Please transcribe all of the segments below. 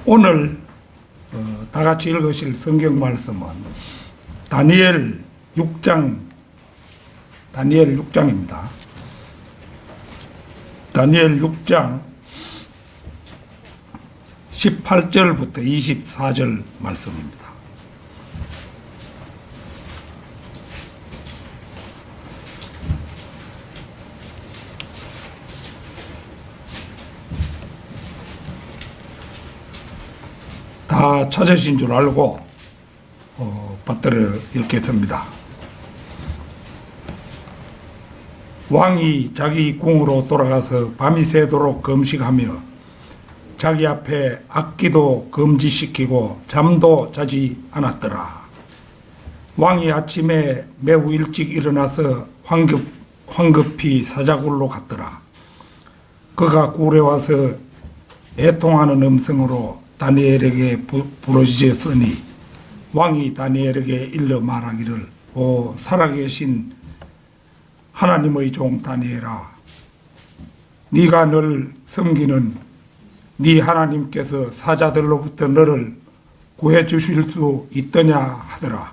오늘 다 같이 읽으실 성경 말씀은 다니엘 6장입니다. 다니엘 6장 18절부터 24절 말씀입니다. 다 찾으신 줄 알고 받들어 읽겠습니다. 왕이 자기 궁으로 돌아가서 밤이 새도록 금식하며 자기 앞에 악기도 금지시키고 잠도 자지 않았더라. 왕이 아침에 매우 일찍 일어나서 황급히 사자굴로 갔더라. 그가 굴에 와서 애통하는 음성으로 다니엘에게 부르짖었으니 왕이 다니엘에게 일러 말하기를, 오 살아계신 하나님의 종 다니엘아, 네가 늘 섬기는 네 하나님께서 사자들로부터 너를 구해 주실 수 있더냐 하더라.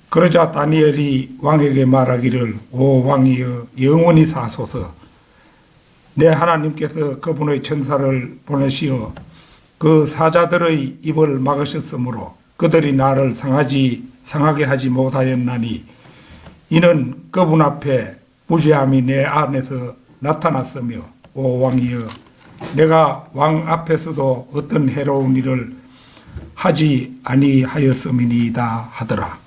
그러자 다니엘이 왕에게 말하기를, 오 왕이여 영원히 사소서. 내 하나님께서 그분의 천사를 보내시어 그 사자들의 입을 막으셨으므로 그들이 나를 상하게 하지 못하였나니 이는 그분 앞에 무죄함이 내 안에서 나타났으며, 오 왕이여 내가 왕 앞에서도 어떤 해로운 일을 하지 아니하였음이니이다 하더라.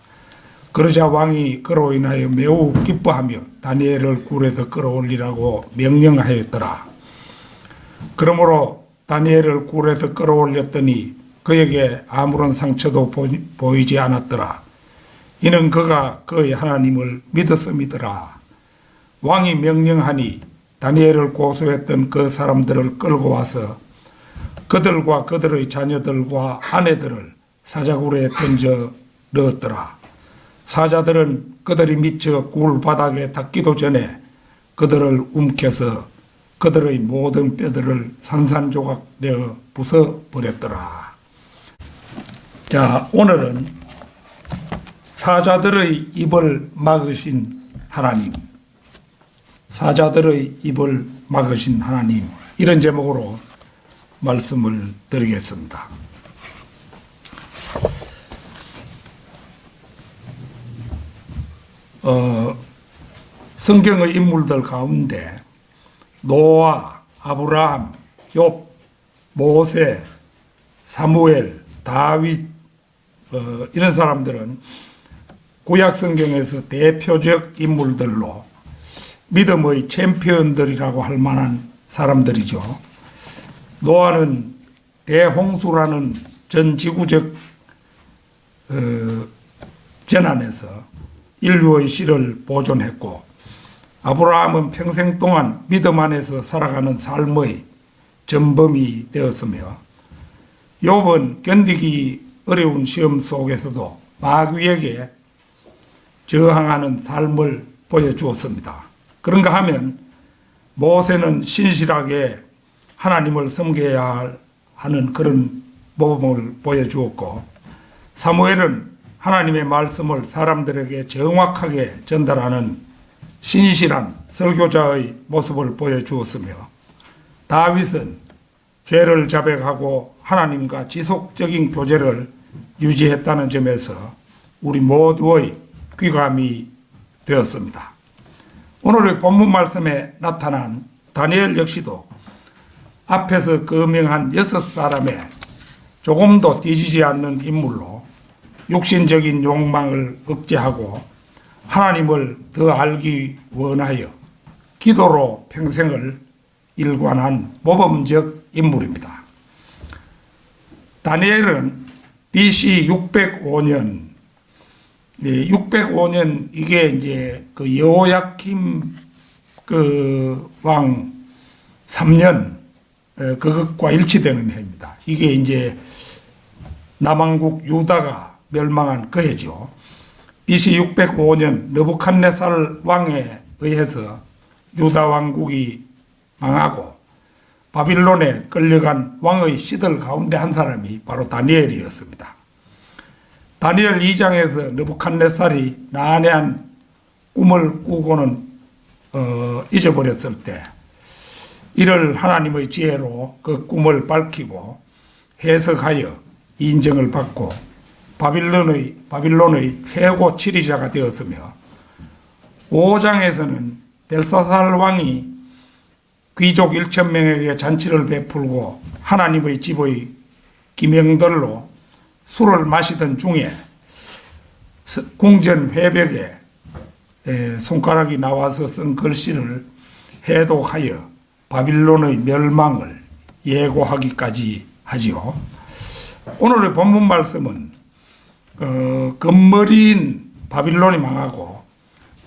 그러자 왕이 그로 인하여 매우 기뻐하며 다니엘을 굴에서 끌어올리라고 명령하였더라. 그러므로 다니엘을 굴에서 끌어올렸더니 그에게 아무런 상처도 보이지 않았더라. 이는 그가 그의 하나님을 믿었음이더라. 왕이 명령하니 다니엘을 고소했던 그 사람들을 끌고 와서 그들과 그들의 자녀들과 아내들을 사자굴에 던져 넣었더라. 사자들은 그들이 미쳐 굴 바닥에 닿기도 전에 그들을 움켜서 그들의 모든 뼈들을 산산조각 내어 부숴버렸더라. 자, 오늘은 사자들의 입을 막으신 하나님, 사자들의 입을 막으신 하나님, 이런 제목으로 말씀을 드리겠습니다. 성경의 인물들 가운데 노아, 아브라함, 욥, 모세, 사무엘, 다윗 이런 사람들은 구약 성경에서 대표적 인물들로 믿음의 챔피언들이라고 할 만한 사람들이죠. 노아는 대홍수라는 전 지구적 재난에서 인류의 씨를 보존했고, 아브라함은 평생 동안 믿음 안에서 살아가는 삶의 전범이 되었으며, 욥은 견디기 어려운 시험 속에서도 마귀에게 저항하는 삶을 보여주었습니다. 그런가 하면 모세는 신실하게 하나님을 섬겨야 하는 그런 모범을 보여주었고, 사무엘은 하나님의 말씀을 사람들에게 정확하게 전달하는 신실한 설교자의 모습을 보여주었으며, 다윗은 죄를 자백하고 하나님과 지속적인 교제를 유지했다는 점에서 우리 모두의 귀감이 되었습니다. 오늘의 본문 말씀에 나타난 다니엘 역시도 앞에서 거명한 6사람의 조금도 뒤지지 않는 인물로 육신적인 욕망을 억제하고 하나님을 더 알기 원하여 기도로 평생을 일관한 모범적 인물입니다. 다니엘은 BC 605년, 605년 이게 이제 그 여호야킴 그 왕 3년 그것과 일치되는 해입니다. 이게 이제 남왕국 유다가 멸망한 그 해죠. BC 605년 느부갓네살 왕에 의해서 유다 왕국이 망하고 바빌론에 끌려간 왕의 씨들 가운데 한 사람이 바로 다니엘이었습니다. 다니엘 2장에서 느부갓네살이 난해한 꿈을 꾸고는 잊어버렸을 때 이를 하나님의 지혜로 그 꿈을 밝히고 해석하여 인정을 받고 바빌론의 최고 지리자가 되었으며 5장에서는 벨사살 왕이 귀족 1,000명에게 잔치를 베풀고 하나님의 집의 기명들로 술을 마시던 중에 궁전 회벽에 손가락이 나와서 쓴 글씨를 해독하여 바빌론의 멸망을 예고하기까지 하지요. 오늘의 본문 말씀은 금머리인 바빌론이 망하고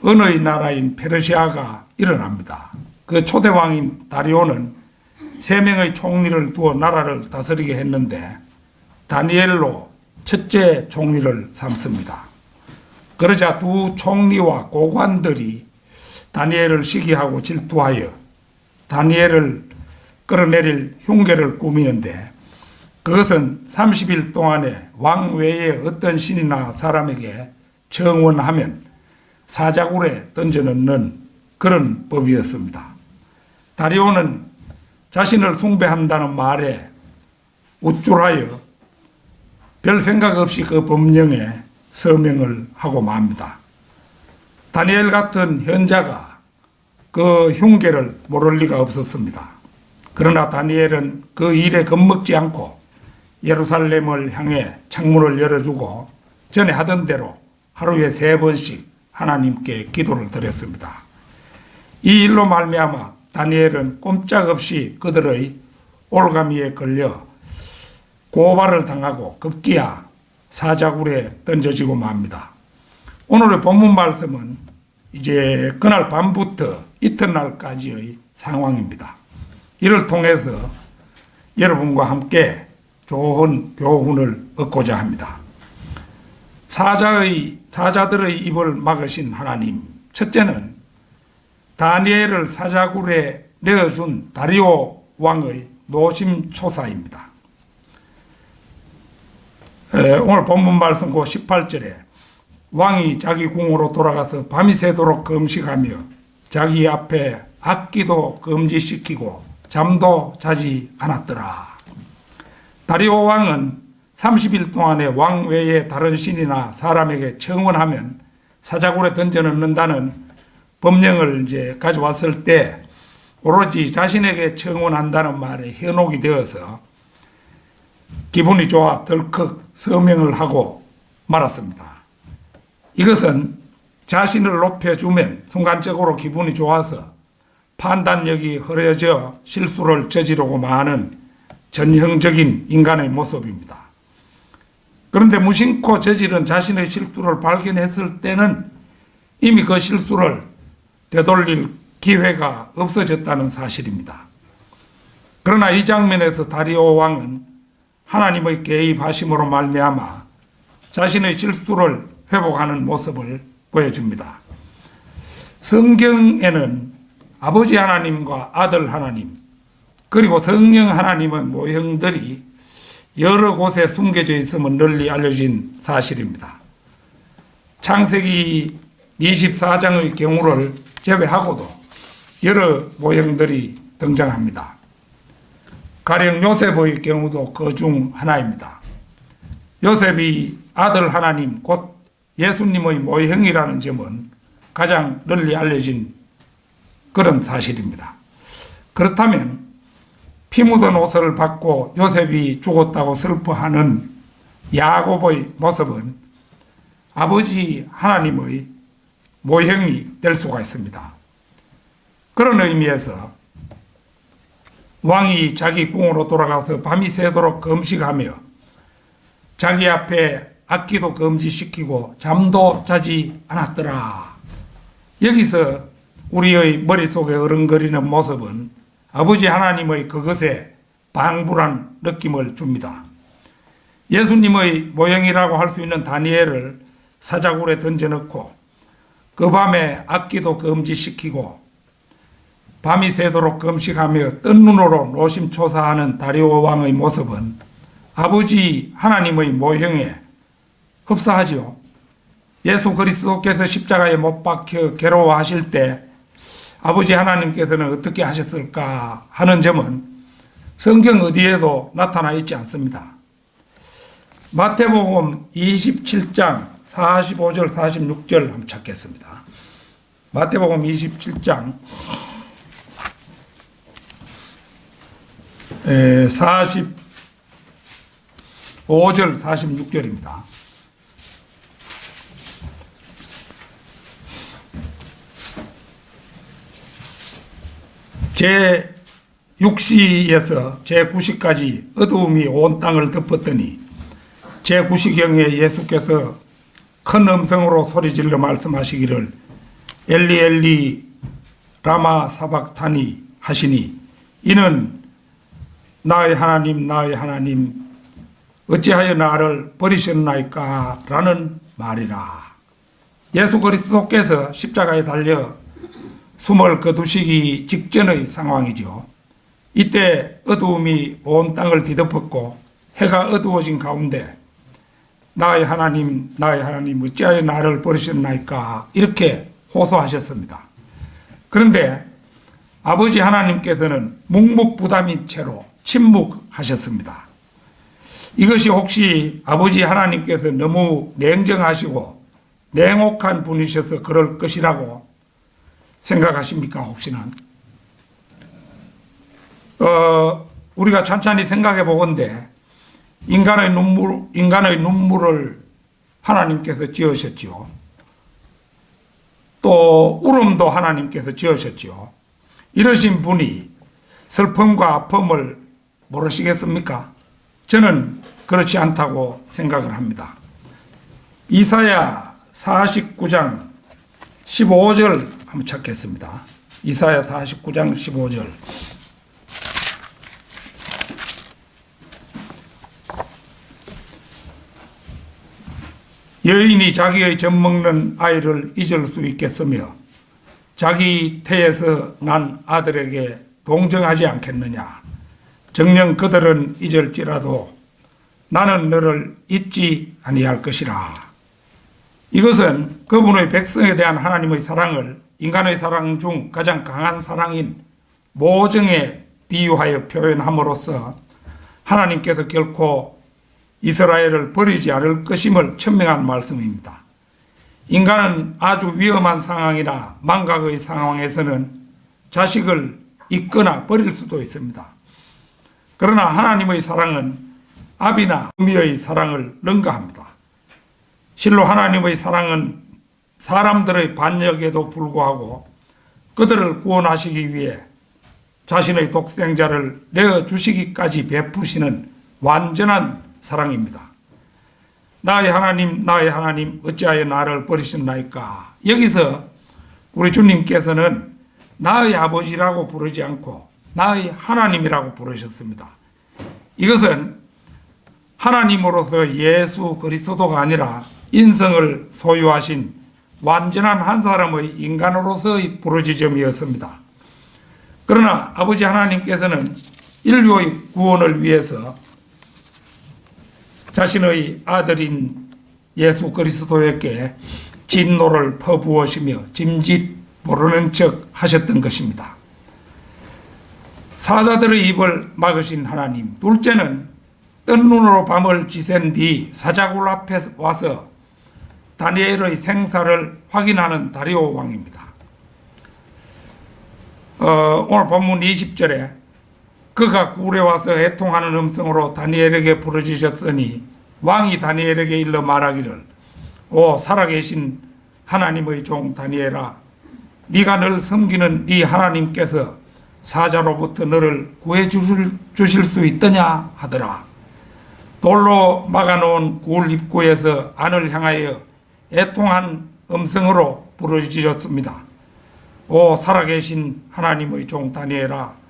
은의 나라인 페르시아가 일어납니다. 그 초대왕인 다리오는 3명의 총리를 두어 나라를 다스리게 했는데 다니엘로 첫째 총리를 삼습니다. 그러자 두 총리와 고관들이 다니엘을 시기하고 질투하여 다니엘을 끌어내릴 흉계를 꾸미는데 그것은 30일 동안에 왕 외에 어떤 신이나 사람에게 청원하면 사자굴에 던져넣는 그런 법이었습니다. 다리오는 자신을 숭배한다는 말에 우쭐하여 별 생각 없이 그 법령에 서명을 하고 맙니다. 다니엘 같은 현자가 그 흉계를 모를 리가 없었습니다. 그러나 다니엘은 그 일에 겁먹지 않고 예루살렘을 향해 창문을 열어주고 전에 하던 대로 하루에 3번씩 하나님께 기도를 드렸습니다. 이 일로 말미암아 다니엘은 꼼짝없이 그들의 올가미에 걸려 고발을 당하고 급기야 사자굴에 던져지고 맙니다. 오늘의 본문 말씀은 이제 그날 밤부터 이튿날까지의 상황입니다. 이를 통해서 여러분과 함께 좋은 교훈을 얻고자 합니다. 사자들의 입을 막으신 하나님, 첫째는 다니엘을 사자굴에 내어준 다리오 왕의 노심초사입니다. 오늘 본문 말씀 그 18절에 왕이 자기 궁으로 돌아가서 밤이 새도록 금식하며 자기 앞에 악기도 금지시키고 잠도 자지 않았더라. 다리오 왕은 30일 동안에 왕 외에 다른 신이나 사람에게 청원하면 사자굴에 던져넣는다는 법령을 이제 가져왔을 때 오로지 자신에게 청원한다는 말에 현혹이 되어서 기분이 좋아 덜컥 서명을 하고 말았습니다. 이것은 자신을 높여주면 순간적으로 기분이 좋아서 판단력이 흐려져 실수를 저지르고 마는 전형적인 인간의 모습입니다. 그런데 무심코 저지른 자신의 실수를 발견했을 때는 이미 그 실수를 되돌릴 기회가 없어졌다는 사실입니다. 그러나 이 장면에서 다리오 왕은 하나님의 개입하심으로 말미암아 자신의 실수를 회복하는 모습을 보여줍니다. 성경에는 아버지 하나님과 아들 하나님 그리고 성령 하나님의 모형들이 여러 곳에 숨겨져 있음은 널리 알려진 사실입니다. 창세기 24장의 경우를 제외하고도 여러 모형들이 등장합니다. 가령 요셉의 경우도 그 중 하나입니다. 요셉이 아들 하나님 곧 예수님의 모형이라는 점은 가장 널리 알려진 그런 사실입니다. 그렇다면 피 묻은 옷을 받고 요셉이 죽었다고 슬퍼하는 야곱의 모습은 아버지 하나님의 모형이 될 수가 있습니다. 그런 의미에서 왕이 자기 궁으로 돌아가서 밤이 새도록 금식하며 자기 앞에 악기도 금지시키고 잠도 자지 않았더라. 여기서 우리의 머릿속에 어른거리는 모습은 아버지 하나님의 그것에 방불한 느낌을 줍니다. 예수님의 모형이라고 할 수 있는 다니엘을 사자굴에 던져넣고 그 밤에 악기도 금지시키고 밤이 새도록 금식하며 뜬 눈으로 노심초사하는 다리오 왕의 모습은 아버지 하나님의 모형에 흡사하지요. 예수 그리스도께서 십자가에 못 박혀 괴로워하실 때 아버지 하나님께서는 어떻게 하셨을까 하는 점은 성경 어디에도 나타나 있지 않습니다. 마태복음 27장 45절 46절 한번 찾겠습니다. 마태복음 27장 45절 46절입니다. 제6시에서 제9시까지 어두움이 온 땅을 덮었더니 제9시경에 예수께서 큰 음성으로 소리질러 말씀하시기를 엘리 엘리 라마 사박타니 하시니 이는 나의 하나님 나의 하나님 어찌하여 나를 버리셨나이까 라는 말이라. 예수 그리스도께서 십자가에 달려 숨을 거두시기 직전의 상황이죠. 이때 어두움이 온 땅을 뒤덮었고 해가 어두워진 가운데 나의 하나님 나의 하나님 어찌하여 나를 버리셨나이까 이렇게 호소하셨습니다. 그런데 아버지 하나님께서는 묵묵부담인 채로 침묵하셨습니다. 이것이 혹시 아버지 하나님께서 너무 냉정하시고 냉혹한 분이셔서 그럴 것이라고 생각하십니까? 혹시나 우리가 찬찬히 생각해 보건대 인간의 눈물을 하나님께서 지으셨지요. 또 울음도 하나님께서 지으셨지요. 이러신 분이 슬픔과 아픔을 모르시겠습니까? 저는 그렇지 않다고 생각을 합니다. 이사야 49장 15절 한번 찾겠습니다. 이사야 49장 15절. 여인이 자기의 젖먹는 아이를 잊을 수 있겠으며 자기 태에서 난 아들에게 동정하지 않겠느냐. 정녕 그들은 잊을지라도 나는 너를 잊지 아니할 것이라. 이것은 그분의 백성에 대한 하나님의 사랑을 인간의 사랑 중 가장 강한 사랑인 모정에 비유하여 표현함으로써 하나님께서 결코 이스라엘을 버리지 않을 것임을 천명한 말씀입니다. 인간은 아주 위험한 상황이나 망각의 상황에서는 자식을 잊거나 버릴 수도 있습니다. 그러나 하나님의 사랑은 아비나 어미의 사랑을 능가합니다. 실로 하나님의 사랑은 사람들의 반역에도 불구하고 그들을 구원하시기 위해 자신의 독생자를 내어주시기까지 베푸시는 완전한 사랑입니다. 나의 하나님 어찌하여 나를 버리셨나이까. 여기서 우리 주님께서는 나의 아버지라고 부르지 않고 나의 하나님이라고 부르셨습니다. 이것은 하나님으로서 예수 그리스도가 아니라 인성을 소유하신 완전한 한 사람의 인간으로서의 부르짖음이었습니다. 그러나 아버지 하나님께서는 인류의 구원을 위해서 자신의 아들인 예수 그리스도에게 진노를 퍼부으시며 짐짓 모르는 척 하셨던 것입니다. 사자들의 입을 막으신 하나님, 둘째는 뜬 눈으로 밤을 지샌 뒤 사자굴 앞에 와서 다니엘의 생사를 확인하는 다리오 왕입니다. 오늘 본문 20절에 그가 굴에 와서 애통하는 음성으로 다니엘에게 부르짖었으니 왕이 다니엘에게 일러 말하기를 오 살아계신 하나님의 종 다니엘아 네가 늘 섬기는 네 하나님께서 사자로부터 너를 구해 주실 수 있더냐 하더라. 돌로 막아놓은 굴 입구에서 안을 향하여 애통한 음성으로 부르짖었습니다. 오 살아계신 하나님의 종 다니엘아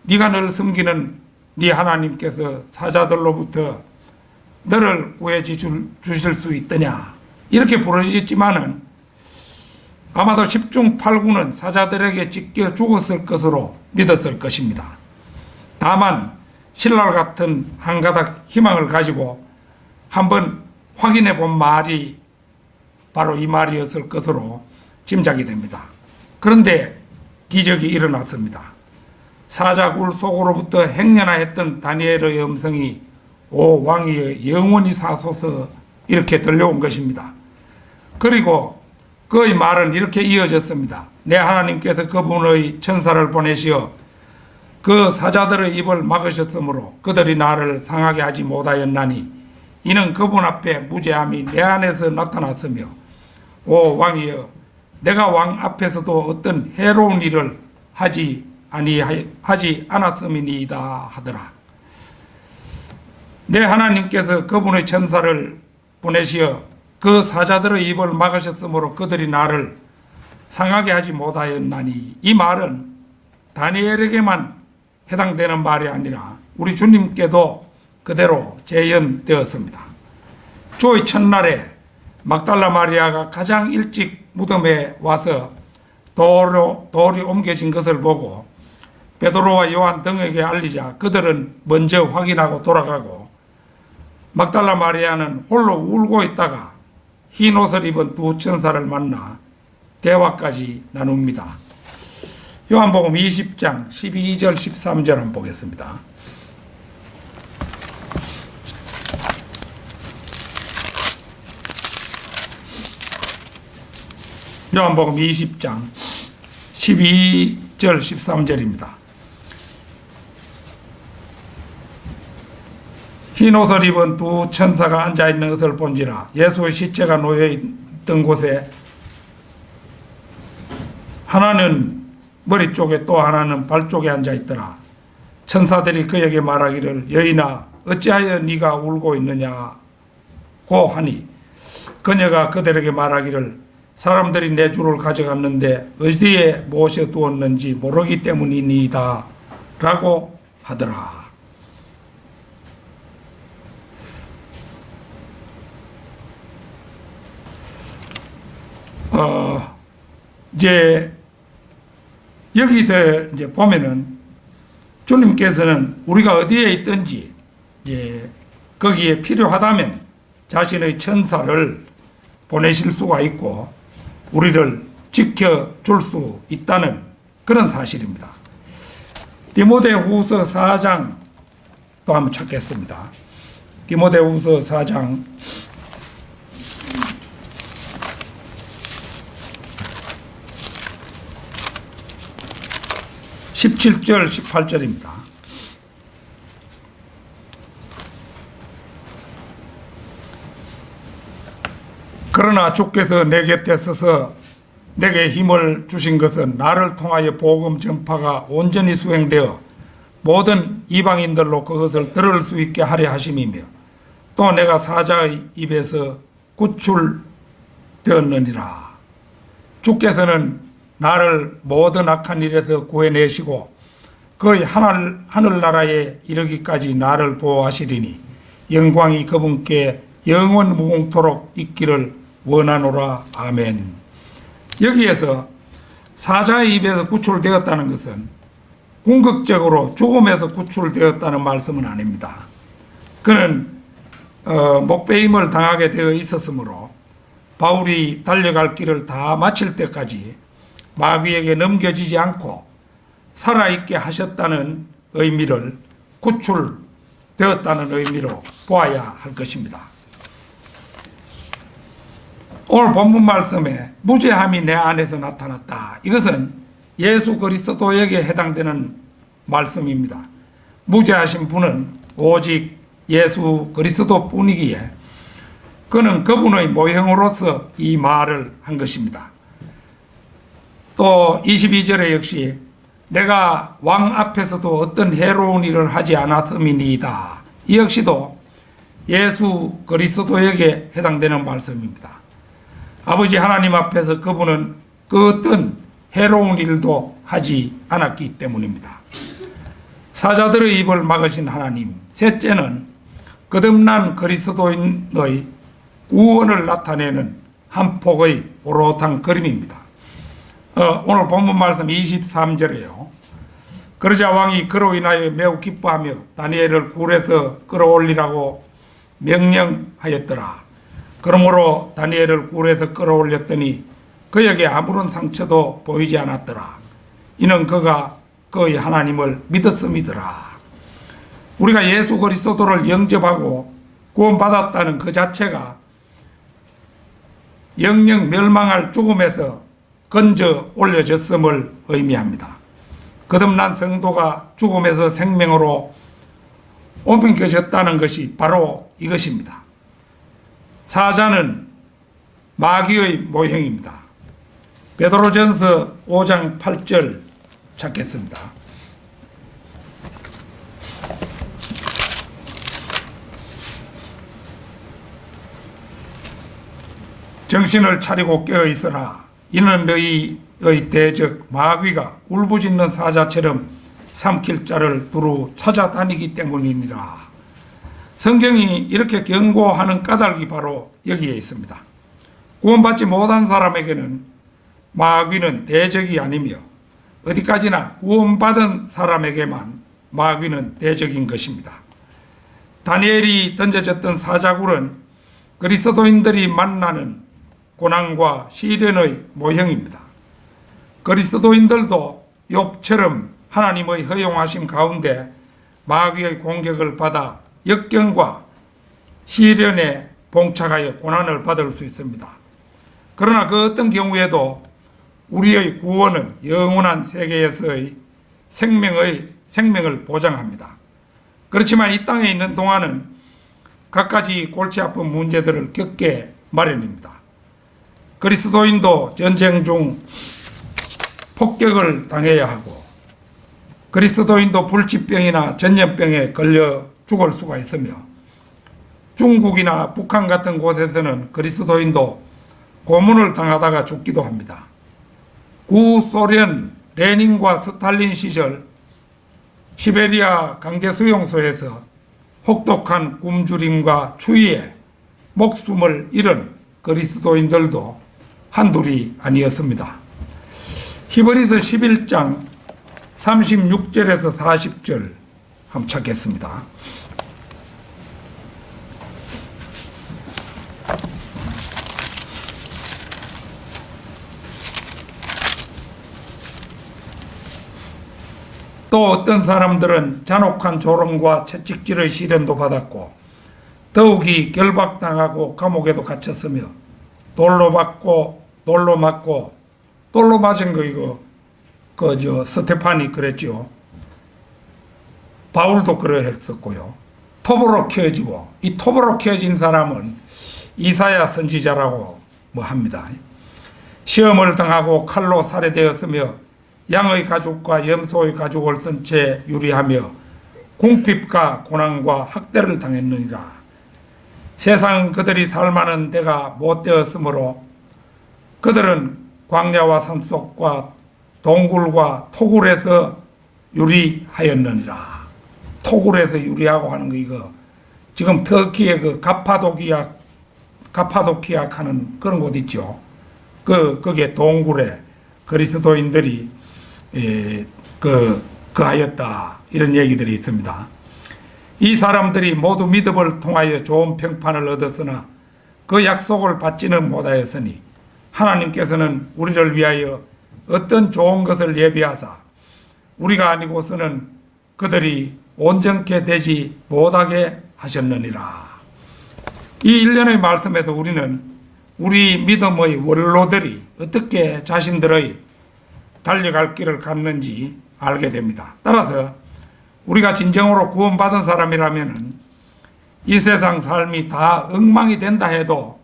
네가 늘 섬기는 네 하나님께서 사자들로부터 너를 구해 주실 수 있더냐. 이렇게 부르짖지만은 아마도 10중 8구는 사자들에게 찢겨 죽었을 것으로 믿었을 것입니다. 다만 신랄 같은 한 가닥 희망을 가지고 한번 확인해 본 말이 바로 이 말이었을 것으로 짐작이 됩니다. 그런데 기적이 일어났습니다. 사자굴 속으로부터 행련하였던 다니엘의 음성이 오 왕이여 영원히 사소서 이렇게 들려온 것입니다. 그리고 그의 말은 이렇게 이어졌습니다. 내 하나님께서 그분의 천사를 보내시어 그 사자들의 입을 막으셨으므로 그들이 나를 상하게 하지 못하였나니 이는 그분 앞에 무죄함이 내 안에서 나타났으며 오 왕이여 내가 왕 앞에서도 어떤 해로운 일을 하지 않았음이니이다 하더라. 내 하나님께서 그분의 천사를 보내시어 그 사자들의 입을 막으셨으므로 그들이 나를 상하게 하지 못하였나니 이 말은 다니엘에게만 해당되는 말이 아니라 우리 주님께도 그대로 재현되었습니다. 주의 첫날에 막달라 마리아가 가장 일찍 무덤에 와서 돌이 옮겨진 것을 보고 베드로와 요한 등에게 알리자 그들은 먼저 확인하고 돌아가고 막달라 마리아는 홀로 울고 있다가 흰 옷을 입은 두 천사를 만나 대화까지 나눕니다. 요한복음 20장 12절 13절 한번 보겠습니다. 요한복음 20장 12절 13절입니다. 흰 옷을 입은 두 천사가 앉아있는 것을 본지라 예수의 시체가 놓여있던 곳에 하나는 머리 쪽에 또 하나는 발 쪽에 앉아있더라. 천사들이 그에게 말하기를 여인아 어찌하여 네가 울고 있느냐고 하니 그녀가 그들에게 말하기를 사람들이 내 주를 가져갔는데 어디에 모셔두었는지 모르기 때문이니이다 라고 하더라. 이제 여기서 이제 보면은 주님께서는 우리가 어디에 있든지 이제 거기에 필요하다면 자신의 천사를 보내실 수가 있고 우리를 지켜줄 수 있다는 그런 사실입니다. 디모데후서 4장 또 한번 찾겠습니다. 디모데후서 4장 17절 18절입니다. 그러나 주께서 내 곁에 서서 내게 힘을 주신 것은 나를 통하여 복음 전파가 온전히 수행되어 모든 이방인들로 그것을 들을 수 있게 하려 하심이며 또 내가 사자의 입에서 구출되었느니라. 주께서는 나를 모든 악한 일에서 구해내시고 거의 하늘나라에 이르기까지 나를 보호하시리니 영광이 그분께 영원 무궁토록 있기를 원하노라. 아멘. 여기에서 사자의 입에서 구출되었다는 것은 궁극적으로 죽음에서 구출되었다는 말씀은 아닙니다. 그는 목배임을 당하게 되어 있었으므로 바울이 달려갈 길을 다 마칠 때까지 마귀에게 넘겨지지 않고 살아있게 하셨다는 의미를 구출되었다는 의미로 보아야 할 것입니다. 오늘 본문 말씀에 무죄함이 내 안에서 나타났다. 이것은 예수 그리스도에게 해당되는 말씀입니다. 무죄하신 분은 오직 예수 그리스도 뿐이기에 그는 그분의 모형으로서 이 말을 한 것입니다. 또 22절에 역시 내가 왕 앞에서도 어떤 해로운 일을 하지 않았음이니이다. 이 역시도 예수 그리스도에게 해당되는 말씀입니다. 아버지 하나님 앞에서 그분은 그 어떤 해로운 일도 하지 않았기 때문입니다. 사자들의 입을 막으신 하나님, 셋째는 거듭난 그리스도인의 구원을 나타내는 한 폭의 오롯한 그림입니다. 오늘 본문 말씀 23절이에요. 그러자 왕이 그로 인하여 매우 기뻐하며 다니엘을 굴에서 끌어올리라고 명령하였더라. 그러므로 다니엘을 굴에서 끌어올렸더니 그에게 아무런 상처도 보이지 않았더라. 이는 그가 그의 하나님을 믿었음이더라. 우리가 예수 그리스도를 영접하고 구원받았다는 그 자체가 영영 멸망할 죽음에서 건져 올려졌음을 의미합니다. 거듭난 성도가 죽음에서 생명으로 옮겨졌다는 것이 바로 이것입니다. 사자는 마귀의 모형입니다. 베드로전서 5장 8절 찾겠습니다. 정신을 차리고 깨어 있으라. 이는 너희의 대적 마귀가 울부짖는 사자처럼 삼킬 자를 두루 찾아다니기 때문이니라. 성경이 이렇게 경고하는 까닭이 바로 여기에 있습니다. 구원받지 못한 사람에게는 마귀는 대적이 아니며 어디까지나 구원받은 사람에게만 마귀는 대적인 것입니다. 다니엘이 던져졌던 사자굴은 그리스도인들이 만나는 고난과 시련의 모형입니다. 그리스도인들도 욥처럼 하나님의 허용하심 가운데 마귀의 공격을 받아 역경과 시련에 봉착하여 고난을 받을 수 있습니다. 그러나 그 어떤 경우에도 우리의 구원은 영원한 세계에서의 생명을 보장합니다. 그렇지만 이 땅에 있는 동안은 갖가지 골치 아픈 문제들을 겪게 마련입니다. 그리스도인도 전쟁 중 폭격을 당해야 하고, 그리스도인도 불치병이나 전염병에 걸려 죽을 수가 있으며, 중국이나 북한 같은 곳에서는 그리스도인도 고문을 당하다가 죽기도 합니다. 구소련 레닌과 스탈린 시절 시베리아 강제수용소에서 혹독한 굶주림과 추위에 목숨을 잃은 그리스도인들도 한둘이 아니었습니다. 히브리서 11장 36절에서 40절 한번 찾겠습니다. 또 어떤 사람들은 잔혹한 조롱과 채찍질의 시련도 받았고 더욱이 결박당하고 감옥에도 갇혔으며 돌로 맞고 돌로 맞은 거 이거 스테판이 그랬죠. 바울도 그러했었고요. 톱으로 캐어지고, 이 톱으로 캐어진 사람은 이사야 선지자라고 합니다. 시험을 당하고 칼로 살해되었으며 양의 가죽과 염소의 가죽을 쓴 채 유리하며 궁핍과 고난과 학대를 당했느니라. 세상은 그들이 살만한 데가 못되었으므로 그들은 광야와 산속과 동굴과 토굴에서 유리하였느니라. 토굴에서 유리하고 하는 거 이거 지금 터키의 그 가파도키아 하는 그런 곳 있죠. 그게 동굴에 그리스도인들이 하였다 이런 얘기들이 있습니다. 이 사람들이 모두 믿음을 통하여 좋은 평판을 얻었으나 그 약속을 받지는 못하였으니 하나님께서는 우리를 위하여 어떤 좋은 것을 예비하사 우리가 아니고서는 그들이 온전케 되지 못하게 하셨느니라. 이 일련의 말씀에서 우리는 우리 믿음의 원로들이 어떻게 자신들의 달려갈 길을 갔는지 알게 됩니다. 따라서 우리가 진정으로 구원받은 사람이라면 이 세상 삶이 다 엉망이 된다 해도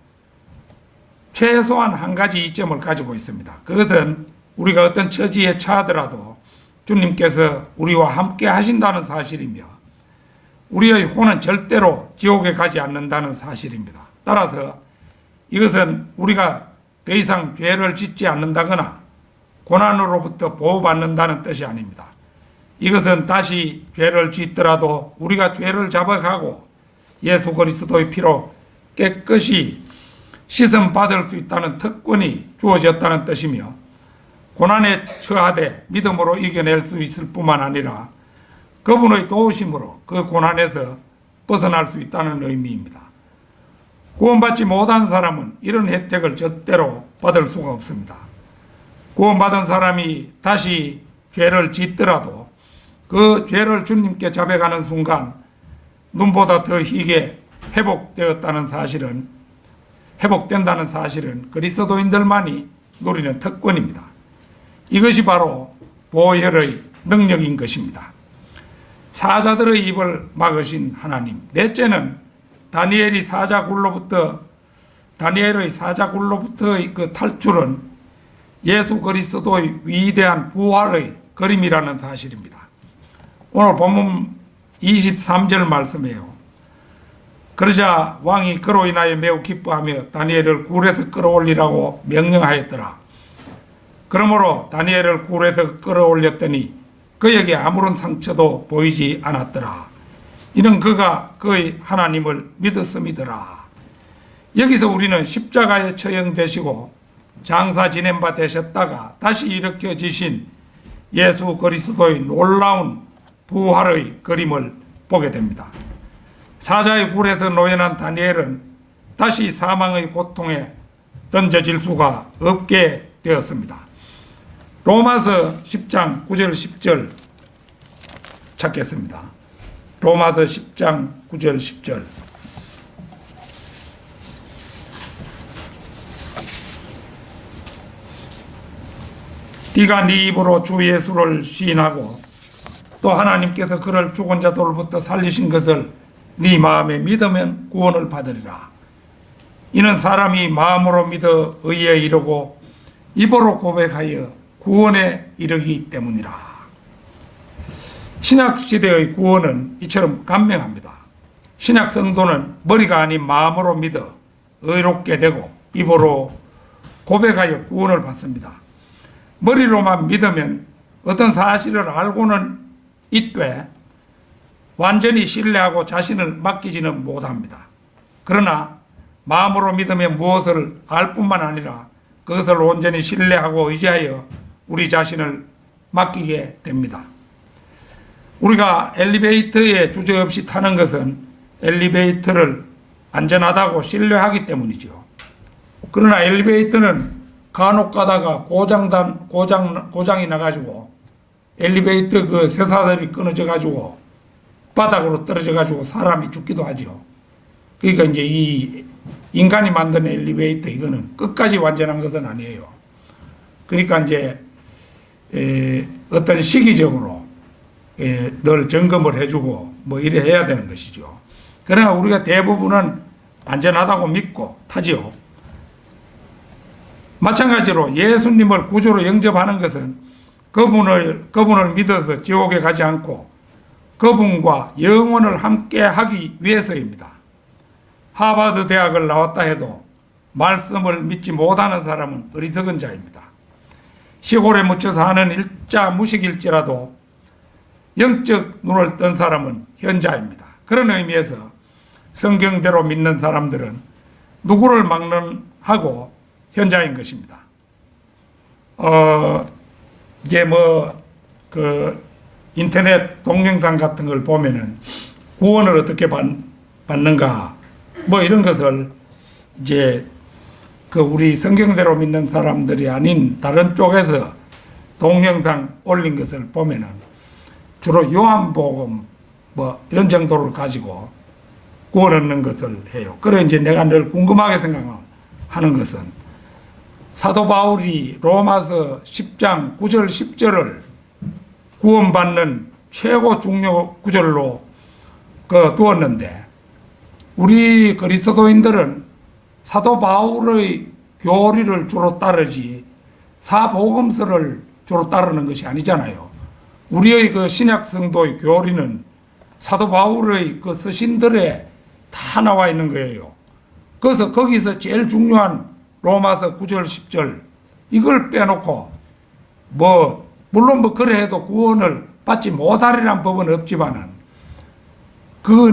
최소한 한 가지 이점을 가지고 있습니다. 그것은 우리가 어떤 처지에 처하더라도 주님께서 우리와 함께 하신다는 사실이며 우리의 혼은 절대로 지옥에 가지 않는다는 사실입니다. 따라서 이것은 우리가 더 이상 죄를 짓지 않는다거나 고난으로부터 보호받는다는 뜻이 아닙니다. 이것은 다시 죄를 짓더라도 우리가 죄를 잡아가고 예수 그리스도의 피로 깨끗이 씻음 받을 수 있다는 특권이 주어졌다는 뜻이며, 고난에 처하되 믿음으로 이겨낼 수 있을 뿐만 아니라 그분의 도우심으로 그 고난에서 벗어날 수 있다는 의미입니다. 구원받지 못한 사람은 이런 혜택을 절대로 받을 수가 없습니다. 구원받은 사람이 다시 죄를 짓더라도 그 죄를 주님께 잡아가는 순간 눈보다 더 희게 회복된다는 사실은 그리스도인들만이 누리는 특권입니다. 이것이 바로 보혈의 능력인 것입니다. 사자들의 입을 막으신 하나님. 넷째는 다니엘의 사자굴로부터의 그 탈출은 예수 그리스도의 위대한 부활의 그림이라는 사실입니다. 오늘 본문 23절 말씀이에요. 그러자 왕이 그로 인하여 매우 기뻐하며 다니엘을 굴에서 끌어올리라고 명령하였더라. 그러므로 다니엘을 굴에서 끌어올렸더니 그에게 아무런 상처도 보이지 않았더라. 이는 그가 그의 하나님을 믿었음이더라. 여기서 우리는 십자가에 처형되시고 장사 지낸 바 되셨다가 다시 일으켜지신 예수 그리스도의 놀라운 부활의 그림을 보게 됩니다. 사자의 굴에서 노연한 다니엘은 다시 사망의 고통에 던져질 수가 없게 되었습니다. 로마서 10장 9절 10절 찾겠습니다. 로마서 10장 9절 10절. 네가 네 입으로 주 예수를 시인하고 또 하나님께서 그를 죽은 자들로부터 살리신 것을 네 마음에 믿으면 구원을 받으리라. 이는 사람이 마음으로 믿어 의에 이르고 입으로 고백하여 구원에 이르기 때문이라. 신약시대의 구원은 이처럼 간명합니다. 신약 성도는 머리가 아닌 마음으로 믿어 의롭게 되고 입으로 고백하여 구원을 받습니다. 머리로만 믿으면 어떤 사실을 알고는 있되 완전히 신뢰하고 자신을 맡기지는 못합니다. 그러나 마음으로 믿으면 무엇을 알 뿐만 아니라 그것을 온전히 신뢰하고 의지하여 우리 자신을 맡기게 됩니다. 우리가 엘리베이터에 주저없이 타는 것은 엘리베이터를 안전하다고 신뢰하기 때문이죠. 그러나 엘리베이터는 간혹 가다가 고장이 나가지고 엘리베이터 그 쇠사슬이 끊어져가지고 바닥으로 떨어져가지고 사람이 죽기도 하죠. 그러니까 이제 이 인간이 만든 엘리베이터 이거는 끝까지 완전한 것은 아니에요. 그러니까 이제 어떤 시기적으로 늘 점검을 해주고 뭐 이래 해야 되는 것이죠. 그러나 우리가 대부분은 안전하다고 믿고 타지요. 마찬가지로 예수님을 구주로 영접하는 것은 그분을 믿어서 지옥에 가지 않고 그분과 영원을 함께 하기 위해서입니다. 하버드 대학을 나왔다 해도 말씀을 믿지 못하는 사람은 어리석은 자입니다. 시골에 묻혀 사는 일자 무식일지라도 영적 눈을 뜬 사람은 현자입니다. 그런 의미에서 성경대로 믿는 사람들은 누구를 막론하고 현자인 것입니다. 이제 인터넷 동영상 같은 걸 보면은 구원을 어떻게 받는가 이런 것을 이제 우리 성경대로 믿는 사람들이 아닌 다른 쪽에서 동영상 올린 것을 보면은 주로 요한복음 이런 정도를 가지고 구원 얻는 것을 해요. 그래 이제 내가 늘 궁금하게 생각하는 것은 사도 바울이 로마서 10장 9절 10절을 구원받는 최고 중요 구절로 두었는데 우리 그리스도인들은 사도 바울의 교리를 주로 따르지 사복음서를 주로 따르는 것이 아니잖아요. 우리의 그 신약 성도의 교리는 사도 바울의 그 서신들에 다 나와 있는 거예요. 그래서 거기서 제일 중요한 로마서 9절 10절 이걸 빼놓고 물론 그래 해도 구원을 받지 못하리란 법은 없지만은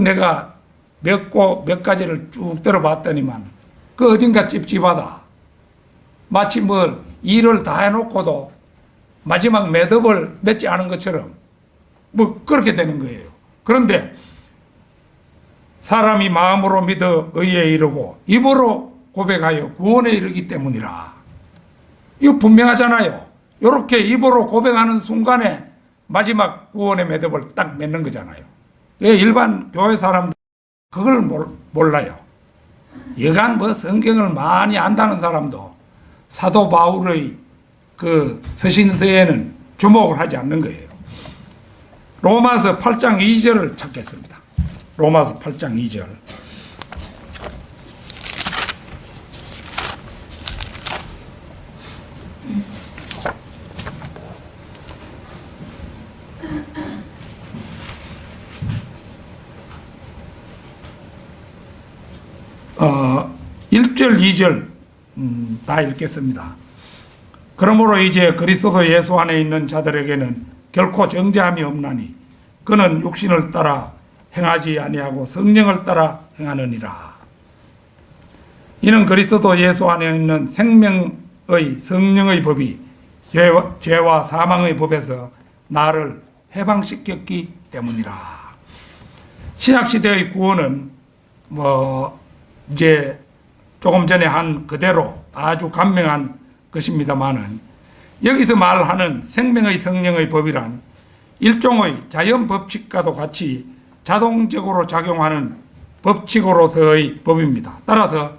내가 몇 가지를 쭉 들어봤더니만 어딘가 찝찝하다. 마치 일을 다 해놓고도 마지막 매듭을 맺지 않은 것처럼 뭐 그렇게 되는 거예요. 그런데 사람이 마음으로 믿어 의에 이르고 입으로 고백하여 구원에 이르기 때문이라. 이거 분명하잖아요. 이렇게 입으로 고백하는 순간에 마지막 구원의 매듭을 딱 맺는 거잖아요. 일반 교회 사람들 그걸 몰라요. 여간 뭐 성경을 많이 안다는 사람도 사도 바울의 그 서신서에는 주목을 하지 않는 거예요. 로마서 8장 2절을 찾겠습니다. 로마서 8장 2절. 어, 1절, 2절 다 읽겠습니다. 그러므로 이제 그리스도 예수 안에 있는 자들에게는 결코 정죄함이 없나니 그는 육신을 따라 행하지 아니하고 성령을 따라 행하느니라. 이는 그리스도 예수 안에 있는 생명의 성령의 법이 죄와 사망의 법에서 나를 해방시켰기 때문이라. 신약시대의 구원은 이제 조금 전에 한 그대로 아주 간명한 것입니다만은 여기서 말하는 생명의 성령의 법이란 일종의 자연 법칙과도 같이 자동적으로 작용하는 법칙으로서의 법입니다. 따라서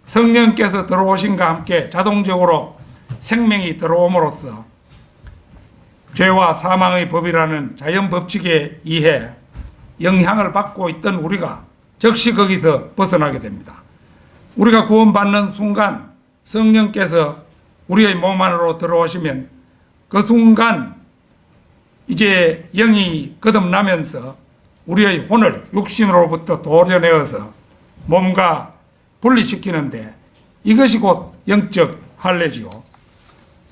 성령께서 들어오심과 함께 자동적으로 생명이 들어옴으로써 죄와 사망의 법이라는 자연 법칙에 의해 영향을 받고 있던 우리가 즉시 거기서 벗어나게 됩니다. 우리가 구원받는 순간 성령께서 우리의 몸 안으로 들어오시면 그 순간 이제 영이 거듭나면서 우리의 혼을 육신으로부터 도려내어서 몸과 분리시키는데 이것이 곧 영적 할례지요.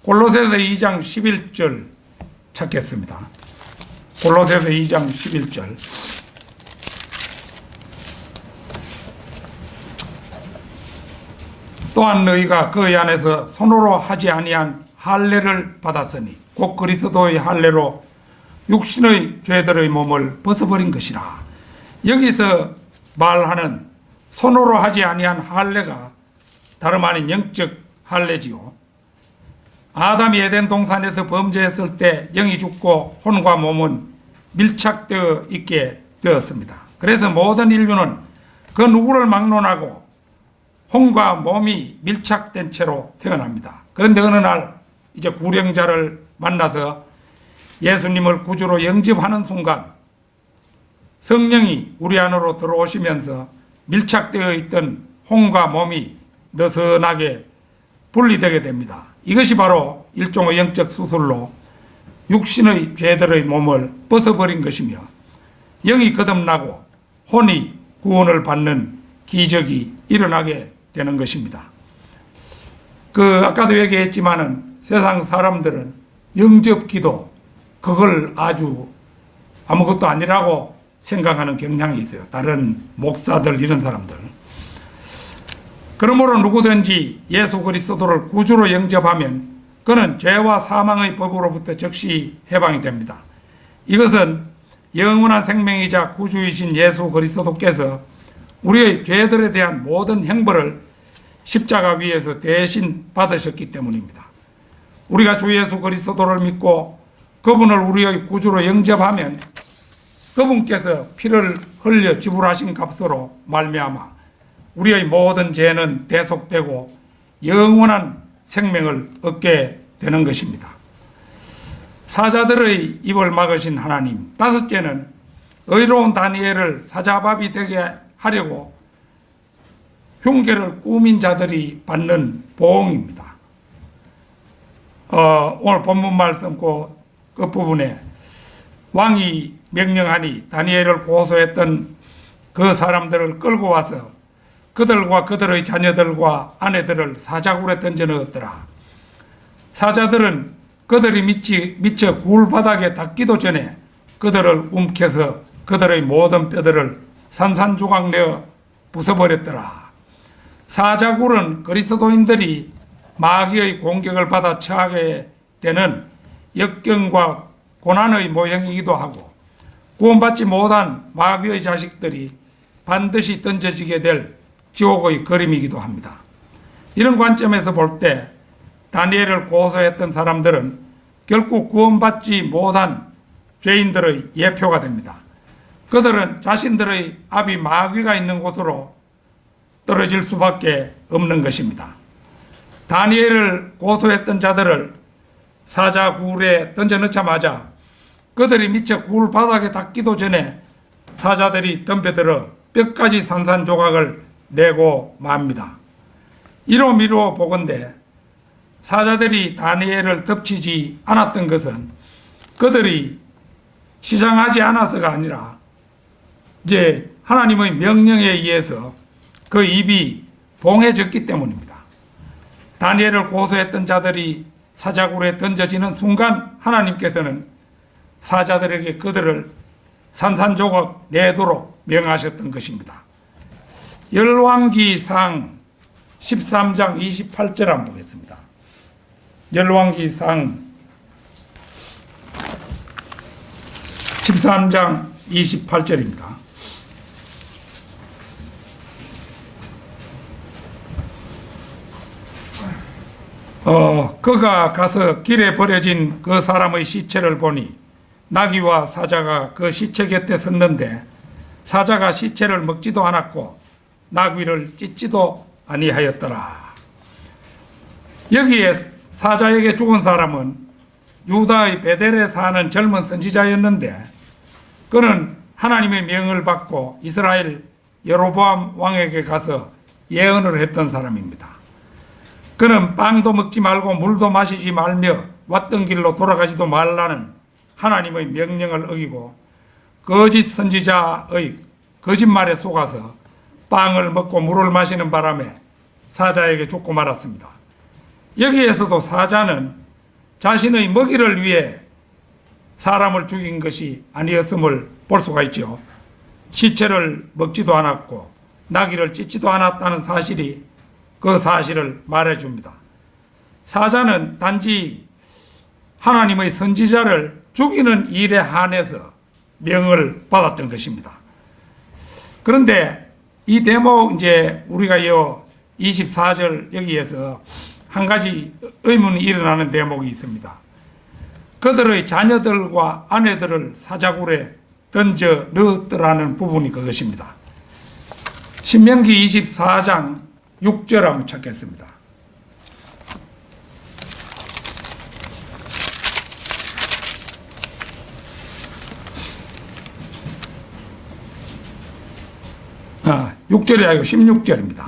골로새서 2장 11절 찾겠습니다. 골로새서 2장 11절. 또한 너희가 그의 안에서 손으로 하지 아니한 할례를 받았으니 곧 그리스도의 할례로 육신의 죄들의 몸을 벗어버린 것이라. 여기서 말하는 손으로 하지 아니한 할례가 다름 아닌 영적 할례지요. 아담이 에덴 동산에서 범죄했을 때 영이 죽고 혼과 몸은 밀착되어 있게 되었습니다. 그래서 모든 인류는 그 누구를 막론하고 혼과 몸이 밀착된 채로 태어납니다. 그런데 어느 날 이제 구령자를 만나서 예수님을 구주로 영접하는 순간 성령이 우리 안으로 들어오시면서 밀착되어 있던 혼과 몸이 느슨하게 분리되게 됩니다. 이것이 바로 일종의 영적 수술로 육신의 죄들의 몸을 벗어버린 것이며 영이 거듭나고 혼이 구원을 받는 기적이 일어나게 되는 것입니다. 아까도 얘기했지만은 세상 사람들은 영접기도 그걸 아주 아무것도 아니라고 생각하는 경향이 있어요. 다른 목사들 이런 사람들. 그러므로 누구든지 예수 그리스도를 구주로 영접하면 그는 죄와 사망의 법으로부터 즉시 해방이 됩니다. 이것은 영원한 생명이자 구주이신 예수 그리스도께서 우리의 죄들에 대한 모든 형벌을 십자가 위에서 대신 받으셨기 때문입니다. 우리가 주 예수 그리스도를 믿고 그분을 우리의 구주로 영접하면 그분께서 피를 흘려 지불하신 값으로 말미암아 우리의 모든 죄는 대속되고 영원한 생명을 얻게 되는 것입니다. 사자들의 입을 막으신 하나님, 다섯째는 의로운 다니엘을 사자밥이 되게 하려고 흉계를 꾸민 자들이 받는 보응입니다. 오늘 본문 말씀 그 끝부분에 왕이 명령하니 다니엘을 고소했던 그 사람들을 끌고 와서 그들과 그들의 자녀들과 아내들을 사자굴에 던져 넣었더라. 사자들은 그들이 미쳐 굴바닥에 닿기도 전에 그들을 움켜서 그들의 모든 뼈들을 산산조각 내어 부숴버렸더라. 사자굴은 그리스도인들이 마귀의 공격을 받아 처하게 되는 역경과 고난의 모형이기도 하고 구원받지 못한 마귀의 자식들이 반드시 던져지게 될 지옥의 그림이기도 합니다. 이런 관점에서 볼 때 다니엘을 고소했던 사람들은 결국 구원받지 못한 죄인들의 예표가 됩니다. 그들은 자신들의 앞이 마귀가 있는 곳으로 떨어질 수밖에 없는 것입니다. 다니엘을 고소했던 자들을 사자굴에 던져넣자마자 그들이 미처 굴 바닥에 닿기도 전에 사자들이 덤벼들어 뼈까지 산산조각을 내고 맙니다. 이로 미루어 보건대 사자들이 다니엘을 덮치지 않았던 것은 그들이 시장하지 않아서가 아니라 이제 하나님의 명령에 의해서 그 입이 봉해졌기 때문입니다. 다니엘을 고소했던 자들이 사자굴에 던져지는 순간 하나님께서는 사자들에게 그들을 산산조각 내도록 명하셨던 것입니다. 열왕기상 13장 28절 한번 보겠습니다. 열왕기상 13장 28절입니다. 그가 가서 길에 버려진 그 사람의 시체를 보니 나귀와 사자가 그 시체 곁에 섰는데 사자가 시체를 먹지도 않았고 나귀를 찢지도 아니하였더라. 여기에 사자에게 죽은 사람은 유다의 베델에 사는 젊은 선지자였는데 그는 하나님의 명을 받고 이스라엘 여로보암 왕에게 가서 예언을 했던 사람입니다. 그는 빵도 먹지 말고 물도 마시지 말며 왔던 길로 돌아가지도 말라는 하나님의 명령을 어기고 거짓 선지자의 거짓말에 속아서 빵을 먹고 물을 마시는 바람에 사자에게 죽고 말았습니다. 여기에서도 사자는 자신의 먹이를 위해 사람을 죽인 것이 아니었음을 볼 수가 있죠. 시체를 먹지도 않았고 나귀를 찢지도 않았다는 사실이 그 사실을 말해줍니다. 사자는 단지 하나님의 선지자를 죽이는 일에 한해서 명을 받았던 것입니다. 그런데 이 대목 이제 우리가 24절 여기에서 한 가지 의문이 일어나는 대목이 있습니다. 그들의 자녀들과 아내들을 사자굴에 던져 넣었더라는 부분이 그것입니다. 신명기 24장 6절 한번 찾겠습니다. 아, 6절이 아니고 16절입니다.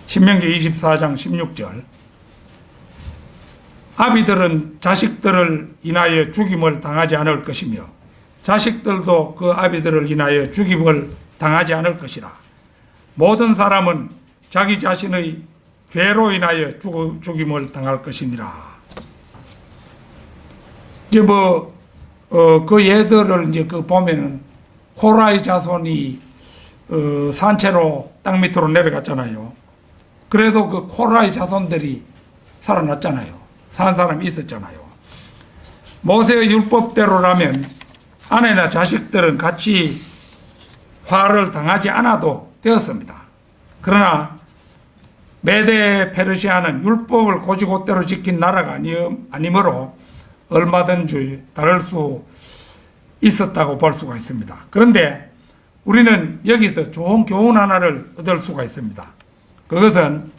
신명기 24장 16절. 아비들은 자식들을 인하여 죽임을 당하지 않을 것이며 자식들도 그 아비들을 인하여 죽임을 당하지 않을 것이라. 모든 사람은 자기 자신의 죄로 인하여 죽임을 당할 것이니라. 이제 그 예들을 이제 보면은 코라의 자손이 산채로 땅 밑으로 내려갔잖아요. 그래도 그 코라의 자손들이 살아났잖아요. 산 사람이 있었잖아요. 모세의 율법대로라면 아내나 자식들은 같이 화를 당하지 않아도 되었습니다. 그러나 메데 페르시아는 율법을 고지고대로 지킨 나라가 아니므로 얼마든지 다를 수 있었다고 볼 수가 있습니다. 그런데 우리는 여기서 좋은 교훈 하나를 얻을 수가 있습니다. 그것은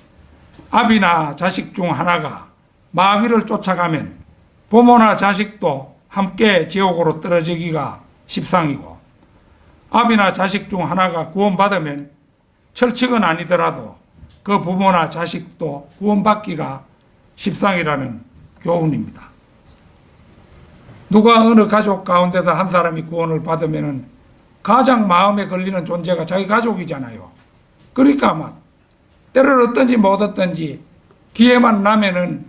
아비나 자식 중 하나가 마귀를 쫓아가면 부모나 자식도 함께 지옥으로 떨어지기가 십상이고 아비나 자식 중 하나가 구원받으면 철칙은 아니더라도 그 부모나 자식도 구원받기가 십상이라는 교훈입니다. 누가 어느 가족 가운데서 한 사람이 구원을 받으면 가장 마음에 걸리는 존재가 자기 가족이잖아요. 그러니까 막 때를 얻든지 못 얻든지 기회만 나면은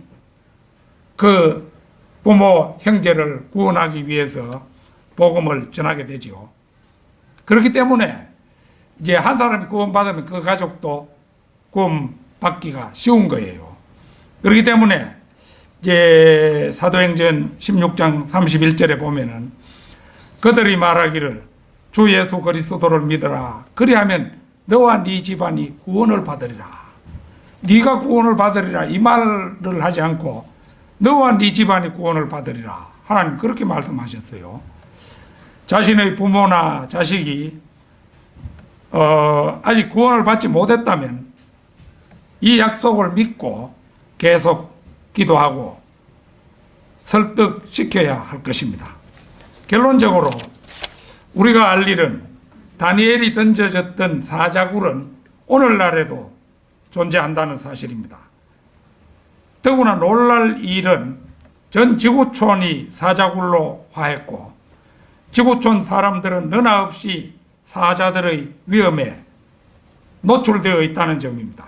그 부모, 형제를 구원하기 위해서 복음을 전하게 되죠. 그렇기 때문에 이제 한 사람이 구원받으면 그 가족도 구원받기가 쉬운 거예요. 그렇기 때문에 이제 사도행전 16장 31절에 보면은 그들이 말하기를 주 예수 그리스도를 믿어라. 그리하면 너와 네 집안이 구원을 받으리라. 네가 구원을 받으리라 이 말을 하지 않고 너와 네 집안이 구원을 받으리라. 하나님 그렇게 말씀하셨어요. 자신의 부모나 자식이 아직 구원을 받지 못했다면 이 약속을 믿고 계속 기도하고 설득시켜야 할 것입니다. 결론적으로 우리가 알 일은 다니엘이 던져졌던 사자굴은 오늘날에도 존재한다는 사실입니다. 더구나 놀랄 일은 전 지구촌이 사자굴로 화했고 지구촌 사람들은 너나 없이 사자들의 위험에 노출되어 있다는 점입니다.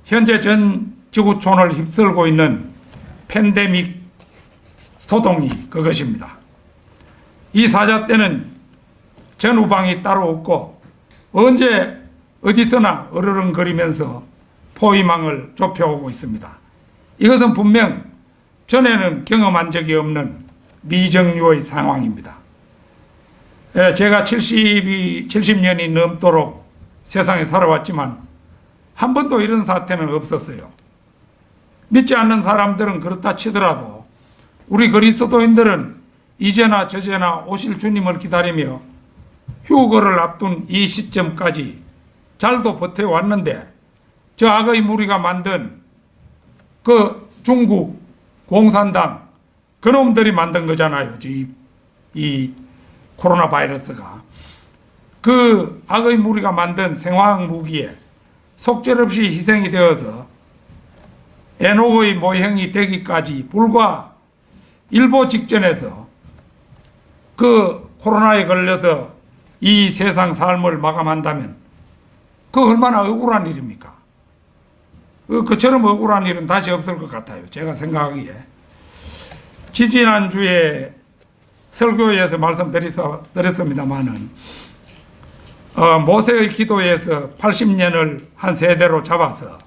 현재 전 지구촌을 휩쓸고 있는 팬데믹 소동이 그것입니다. 이 사자 때는 전후방이 따로 없고 언제 어디서나 으르렁거리면서 포위망을 좁혀오고 있습니다. 이것은 분명 전에는 경험한 적이 없는 미정유의 상황입니다. 제가 70년이 넘도록 세상에 살아왔지만 한 번도 이런 사태는 없었어요. 믿지 않는 사람들은 그렇다 치더라도 우리 그리스도인들은 이제나 저제나 오실 주님을 기다리며 휴거를 앞둔 이 시점까지 잘도 버텨왔는데 저 악의 무리가 만든 그 중국 공산당 그놈들이 만든 거잖아요. 이 코로나 바이러스가. 그 악의 무리가 만든 생화학 무기에 속절없이 희생이 되어서 애녹의 모형이 되기까지 불과 일보 직전에서 그 코로나에 걸려서 이 세상 삶을 마감한다면 그 얼마나 억울한 일입니까? 그처럼 억울한 일은 다시 없을 것 같아요. 제가 생각하기에. 지지난주에 설교에서 말씀드렸습니다마는 모세의 기도에서 80년을 한 세대로 잡아서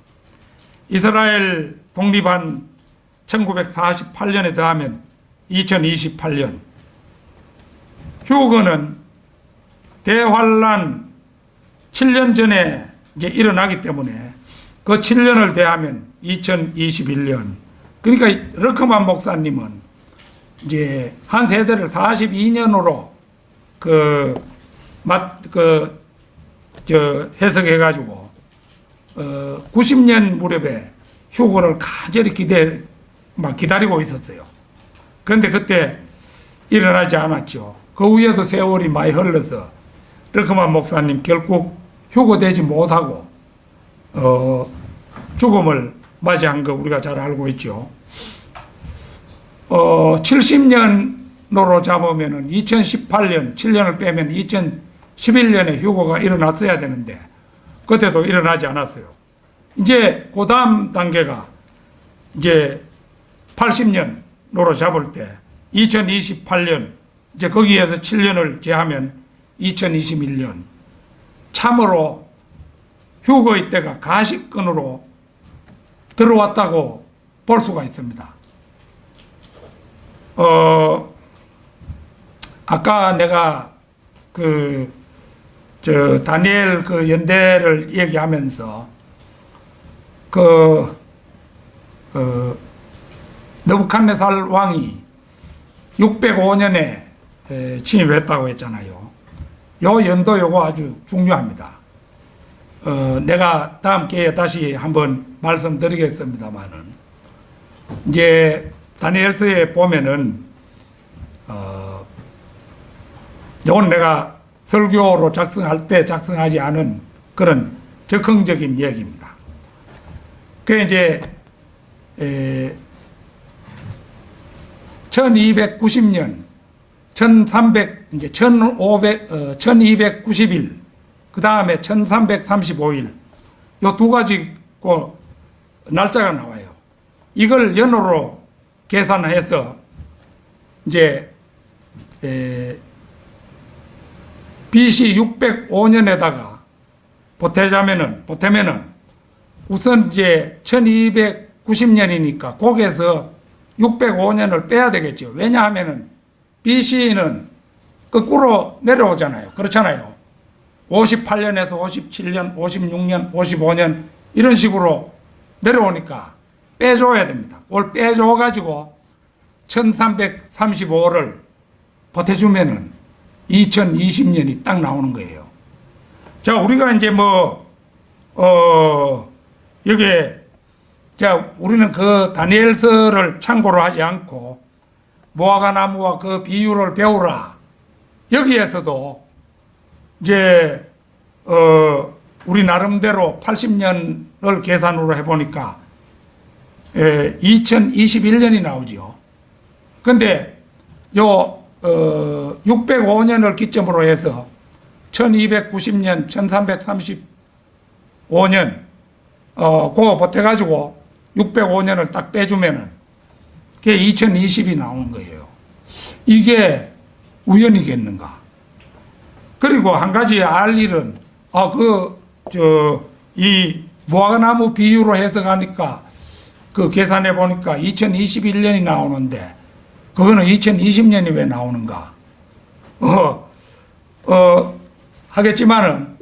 이스라엘 독립한 1948년에 더하면 2028년 휴거는 대환란 7년 전에 이제 일어나기 때문에 그 7년을 대하면 2021년. 그러니까 러크만 목사님은 이제 한 세대를 42년으로 해석해가지고 90년 무렵에 휴거를 간절히 기다리고 있었어요. 그런데 그때 일어나지 않았죠. 그 후에도 세월이 많이 흘러서 러크만 목사님 결국 휴거되지 못하고 죽음을 맞이한 거 우리가 잘 알고 있죠. 70년으로 잡으면은 2018년 7년을 빼면 2011년에 휴거가 일어났어야 되는데 그때도 일어나지 않았어요. 이제 그 다음 단계가 이제 80년으로 잡을 때 2028년 이제 거기에서 7년을 제하면 2021년 참으로 휴거의 때가 가시권으로 들어왔다고 볼 수가 있습니다. 아까 내가 다니엘 연대를 얘기하면서 느부갓네살 왕이 605년에 침입했다고 했잖아요. 요 연도 요거 아주 중요합니다. 내가 다음 기회에 다시 한번 말씀드리겠습니다만은 이제 다니엘서에 보면은 요건 내가 설교로 작성할 때 작성하지 않은 그런 적극적인 얘기입니다. 그 이제 1290년 1290일 그 다음에 1335일 요 두 가지 날짜가 나와요. 이걸 연호로 계산해서 이제 BC 605년에다가 보태면은 우선 이제 1290년이니까 거기에서 605년을 빼야 되겠죠. 왜냐하면은 BC는 거꾸로 내려오잖아요. 그렇잖아요. 58년에서 57년, 56년, 55년 이런 식으로 내려오니까 빼줘야 됩니다. 그걸 빼줘가지고 1335를 보태주면은 2020년이 딱 나오는 거예요. 자, 우리가 이제 여기에, 자, 우리는 그 다니엘서를 참고로 하지 않고 무화과 나무와 그 비유를 배우라. 여기에서도 이제, 우리 나름대로 80년을 계산으로 해보니까 2021년이 나오죠. 근데 605년을 기점으로 해서 1290년, 1335년, 그거 보태가지고 605년을 딱 빼주면은 그게 2020이 나오는 거예요. 이게 우연이겠는가? 그리고 한 가지 알 일은, 이 무화과나무 비유로 해석하니까 그 계산해 보니까 2021년이 나오는데 그거는 2020년이 왜 나오는가? 하겠지만은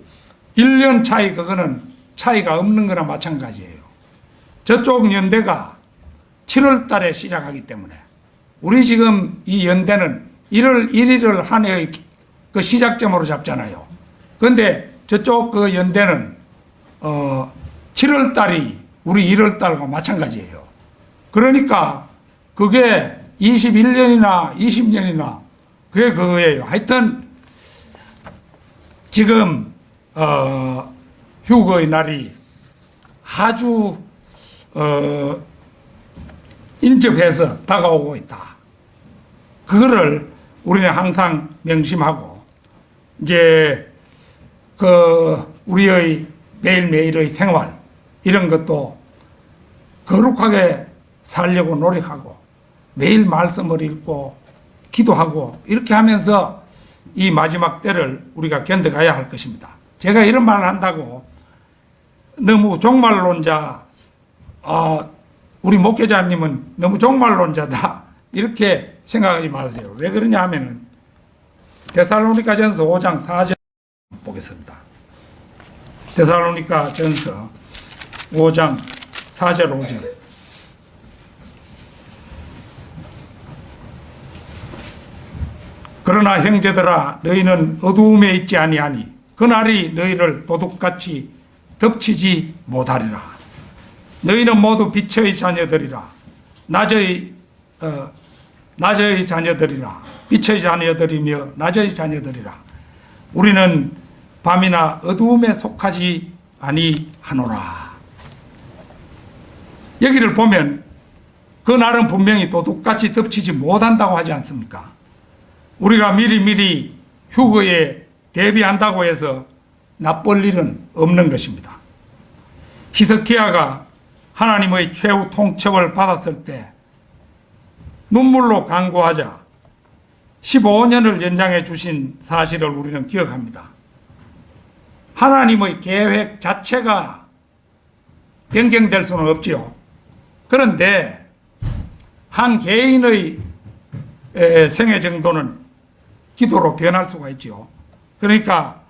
1년 차이, 그거는 차이가 없는 거나 마찬가지예요. 저쪽 연대가 7월 달에 시작하기 때문에 우리 지금 이 연대는 1월 1일을 한 해의 그 시작점으로 잡잖아요. 그런데 저쪽 그 연대는 7월 달이 우리 1월 달과 마찬가지예요. 그러니까 그게 21년이나 20년이나 그게 그거예요. 하여튼 지금 휴거의 날이 아주 인접해서 다가오고 있다. 그거를 우리는 항상 명심하고 이제 우리의 매일매일의 생활 이런 것도 거룩하게 살려고 노력하고 매일 말씀을 읽고 기도하고 이렇게 하면서 이 마지막 때를 우리가 견뎌가야 할 것입니다. 제가 이런 말을 한다고 너무 종말론자, 우리 목회자님은 너무 종말론자다 이렇게 생각하지 마세요. 왜 그러냐 하면은 데살로니가전서 5장 4절 보겠습니다. 데살로니가전서 5장 4절 5절. 그러나 형제들아 너희는 어두움에 있지 아니하니 그날이 너희를 도둑같이 덮치지 못하리라. 너희는 모두 빛의 자녀들이라. 낮의 자녀들이라. 빛의 자녀들이며 낮의 자녀들이라. 우리는 밤이나 어두움에 속하지 아니하노라. 여기를 보면 그 날은 분명히 도둑같이 덮치지 못한다고 하지 않습니까? 우리가 미리미리 휴거에 대비한다고 해서 나쁠 일은 없는 것입니다. 히스기야가 하나님의 최후 통첩을 받았을 때 눈물로 간구하자 15년을 연장해 주신 사실을 우리는 기억합니다. 하나님의 계획 자체가 변경될 수는 없지요. 그런데 한 개인의 생애 정도는 기도로 변할 수가 있죠. 그러니까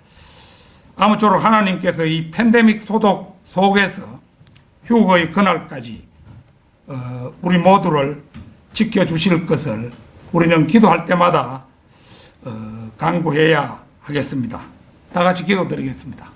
아무쪼록 하나님께서 이 팬데믹 소독 속에서 휴거의 그날까지 우리 모두를 지켜주실 것을 우리는 기도할 때마다 간구해야 하겠습니다. 다 같이 기도드리겠습니다.